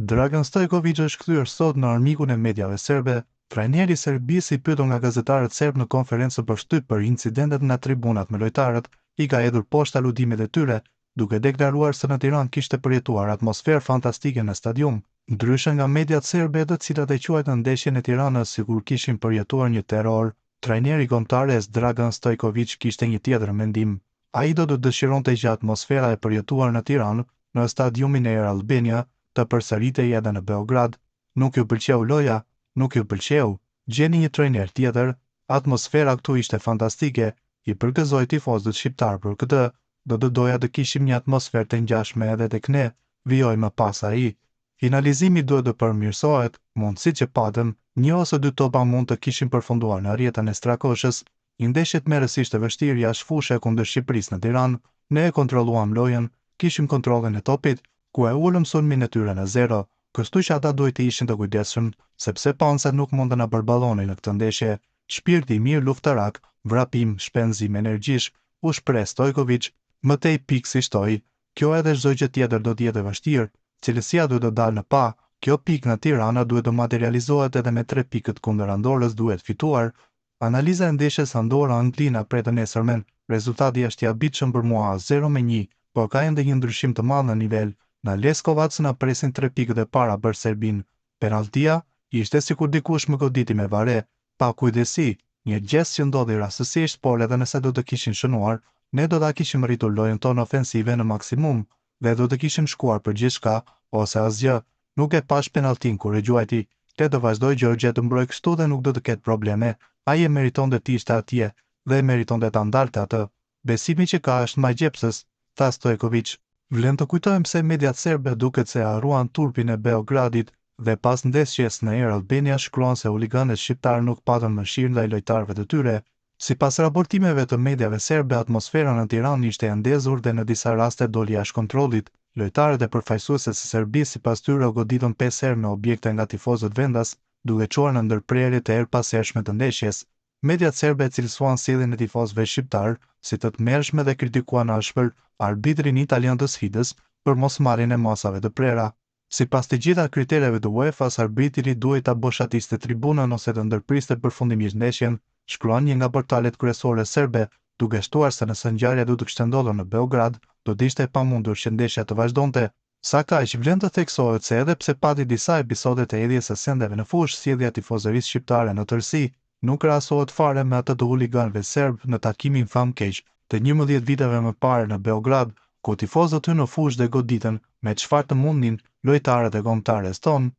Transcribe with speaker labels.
Speaker 1: Dragan Stojkovic është kthyer sot në armikun e mediave serbe. Trajneri i Serbisë i pyetur nga gazetarët serb në konferencë për shtyp për incidentet në tribunat me lojtarët, i ka hedhur poshtë aludimet e tyre, duke deklaruar se në Tiranë kishte përjetuar atmosferë fantastike në stadium, ndryshe nga mediat serbe të cilat e quajtën ndeshjen e Tiranës sikur kishin përjetuar një terror. Trajneri kombëtares Dragan Stojkovic kishte një tjetër mendim. Ai do të dëshironte që atmosfera e përjetuar në Tiranë, në stadiumin e Air Albania, të përsëritej edhe në Beograd. Nuk ju pëlqeu loja, nuk ju pëlqeu, gjeni një trajner tjetër, atmosfera këtu ishte fantastike, i përgëzoi tifozët shqiptar për këtë, do të doja të kishim një atmosferë të ngjashme edhe tek ne, vijoi më pas ai. Finalizimi duhet të përmirësohet, mundësitë që patëm, një ose dy topa mund të kishin përfunduar në rrjetën e Strakoshës, një ndeshje tmerrësisht e vështirë jashtë fushë kundër Shqipërisë në Tiranë, ne e kontrolluam lojën, kishim kontrollin e topit, ku e ulëm sulmin e tyre në 0, kështu që ata duhet të ishin të kujdesshëm, sepse panset nuk mund të na përballonin në këtë ndeshje. Shpirti i mirë luftarak, vrapim, shpenzim energjish, u shpreh Stojkovic, më tej pikë si shtoi, kjo edhe çdo gjë tjetër do të jetë vështirë, cilësia duhet të dalë në pa, kjo pikë në Tirana duhet të materializohet edhe me 3 pikët kundër Andorrës duhet fituar. Analiza e ndeshjes Andorra-Anglina prej të nesërmen, rezultati është i habitshëm për mua 0-1, por ka ende një ndryshim të madh në nivel. Në Leskovac na presin 3 pikët e para për Serbin. Penaltia ishte sikur dikush më goditi me vare, pa kujdesi, një gjest që ndodhi rastësisht, por edhe nëse do të kishin shënuar, ne do ta kishim rritur lojën tonë ofensive në maksimum dhe do të kishim shkuar për gjithçka ose asgjë. Nuk e pash penaltin kur e gjuajti, le të vazhdoj Gjorgje të mbroj kështu dhe nuk do të ketë probleme. Ai e meriton të ishte atje dhe e meriton të ta ndalte atë. Besimi që ka është më gjepsës, tha Stojkovic. Vlen të kujtojmë se mediat serbe duket se harruan turpin e Beogradit dhe pas ndeshjes në Air Albania shkruan se huliganët shqiptar nuk patën mëshirë ndaj lojtarëve të tyre. Sipas raportimeve të mediave serbe, atmosfera në Tiranë ishte e ndezur dhe në disa raste doli jashtë kontrollit. Lojtarët e përfaqësuesve të Serbisë sipas tyre u goditën 5 herë në objekte nga tifozët vendas, duke çuar në ndërprerje të erpashershme të ndeshjes. Mediat serbe cilësuan sjelljen e tifozëve shqiptar si të tmerrshme dhe kritikuan ashpër arbitrin italian të sfidës për mosmarrjen e masave të prera. Sipas të gjitha kritereve të UEFA-s, arbitri duhet ta boshatiste tribunën ose të ndërpriste përfundimisht ndeshjen, shkruan një nga portalet kryesore serbe, duke shtuar se nëse ngjarja do të kishte ndodhur në Beograd, do të ishte pamundur që ndeshja të vazhdonte. Sa kaq vlen të theksohet se edhe pse pati disa episode të hedhjes së sendeve në fushë, sjellja e tifozërisë shqiptare në tërësi nuk krahasohet fare me atë të huliganëve serb në takimin famkeq të 11 viteve më parë në Beograd, ku tifozët hynë në fushë dhe goditën me çfarë të mundin lojtarët e kombëtares tonë.